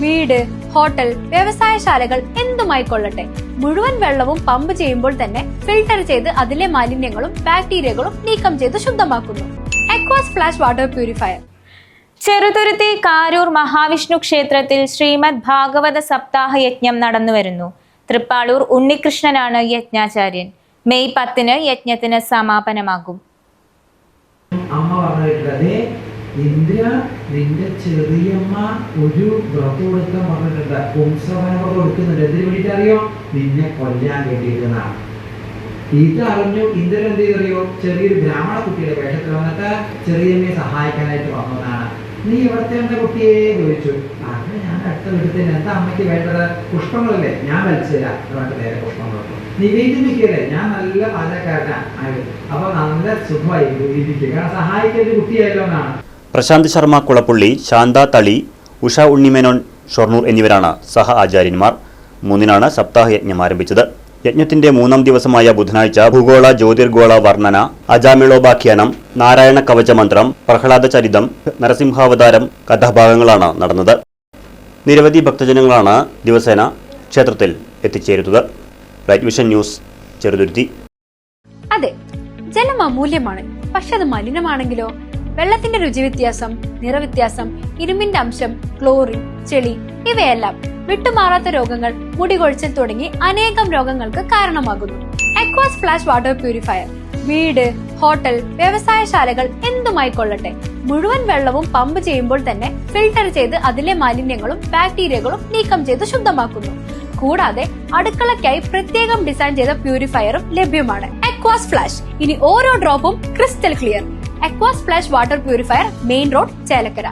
വീട്, ഹോട്ടൽ, വ്യവസായശാലകൾ എന്തുമായിക്കൊള്ളട്ടെ, മുഴുവൻ വെള്ളവും പമ്പ് ചെയ്യുമ്പോൾ തന്നെ ഫിൽട്ടർ ചെയ്ത് അതിലെ മാലിന്യങ്ങളും ബാക്ടീരിയകളും നീക്കം ചെയ്ത് ശുദ്ധമാക്കുന്നു. Aquas flash water purifier. Cheruthuruthy Karoor Mahavishnu ക്ഷേത്രത്തിൽ ശ്രീമദ് ഭാഗവത സപ്താഹ യജ്ഞം നടന്നുവരുന്നു. തൃപ്പാളൂർ ഉണ്ണികൃഷ്ണനാണ് യജ്ഞാചാര്യൻ. മെയ് 10 യജ്ഞത്തിന് സമാപനമാകും. അമ്മ പറഞ്ഞിട്ടുള്ളത്, ഇന്ദ്ര നിന്റെ ചെറിയമ്മ ഒരു വ്രതം കൊടുക്കാൻ പറഞ്ഞിട്ടുണ്ട്, പുംസവനൊക്കെ കൊടുക്കുന്നുണ്ട്. എന്തിനു വേണ്ടിയിട്ട് അറിയോ? നിന്നെ കൊല്ലാൻ വേണ്ടിയിട്ടാണ്. ഇത് അറിഞ്ഞു ഇന്ദ്രൻ എന്ത് ചെയ്തറിയോ? ചെറിയൊരു ബ്രാഹ്മണ കുട്ടിയുടെ വേഷത്തിൽ വന്നിട്ട് ചെറിയമ്മയെ സഹായിക്കാനായിട്ട് വന്നതാണ്. നീ ഇവിടുത്തെ എന്റെ കുട്ടിയെ ചോദിച്ചു. അത് ഞാൻ അടുത്ത വീട്ടിൽ എന്താ അമ്മയ്ക്ക് വേണ്ടത്? പുഷ്പങ്ങളല്ലേ, ഞാൻ വലിച്ചുതരാം. നേരെ പുഷ്പങ്ങൾ നിവേദ്യം വെക്കല്ലേ, ഞാൻ നല്ല പാചകക്കാരനാണ്. അപ്പൊ നല്ല സുഖമായി ഇരിക്കും, കാരണം സഹായിക്കുന്ന ഒരു കുട്ടിയായല്ലോ എന്നാണ്. പ്രശാന്ത് ശർമ്മ കുളപ്പുള്ളി, ശാന്ത തളി, ഉഷ ഉണ്ണിമേനോൻ ഷൊർണൂർ എന്നിവരാണ് സഹ ആചാര്യന്മാർ. 3 സപ്താഹ യജ്ഞം ആരംഭിച്ചത്. യജ്ഞത്തിന്റെ 3ാം ദിവസമായ ബുധനാഴ്ച ഭൂഗോള ജ്യോതിർഗോള വർണ്ണന, അജാമിളോപാഖ്യാനം, നാരായണ കവചമന്ത്രം, പ്രഹ്ലാദ ചരിതം, നരസിംഹാവതാരം കഥാഭാഗങ്ങളാണ് നടന്നത്. നിരവധി ഭക്തജനങ്ങളാണ് ദിവസേന ക്ഷേത്രത്തിൽ എത്തിച്ചേരുന്നത്. Right Vision News, Cheruthuruthy. അതെ, ജലം അമൂല്യമാണ്. പക്ഷെ അത് മലിനമാണെങ്കിലോ? വെള്ളത്തിന്റെ രുചി വ്യത്യാസം, നിറവ്യത്യാസം, ഇരുമ്പിന്റെ അംശം, ക്ലോറിൻ, ചെളി ഇവയെല്ലാം വിട്ടുമാറാത്ത രോഗങ്ങൾ, മുടികൊഴിച്ചിൽ തുടങ്ങി അനേകം രോഗങ്ങൾക്ക് കാരണമാകുന്നു. അക്വാസ് ഫ്ലാഷ് വാട്ടർ പ്യൂരിഫയർ. വീട്, ഹോട്ടൽ, വ്യവസായശാലകൾ എന്തുമായിക്കൊള്ളട്ടെ, മുഴുവൻ വെള്ളവും പമ്പ് ചെയ്യുമ്പോൾ തന്നെ ഫിൽട്ടർ ചെയ്ത് അതിലെ മാലിന്യങ്ങളും ബാക്ടീരിയകളും നീക്കം ചെയ്ത് ശുദ്ധമാക്കുന്നു. കൂടാതെ അടുക്കളയ്ക്കായി പ്രത്യേകം ഡിസൈൻ ചെയ്ത പ്യൂരിഫയറും ലഭ്യമാണ്. Aquas flash. ഇനി ഓരോ ഡ്രോപ്പും crystal clear. Aquas flash water purifier, main road, Chelakkara.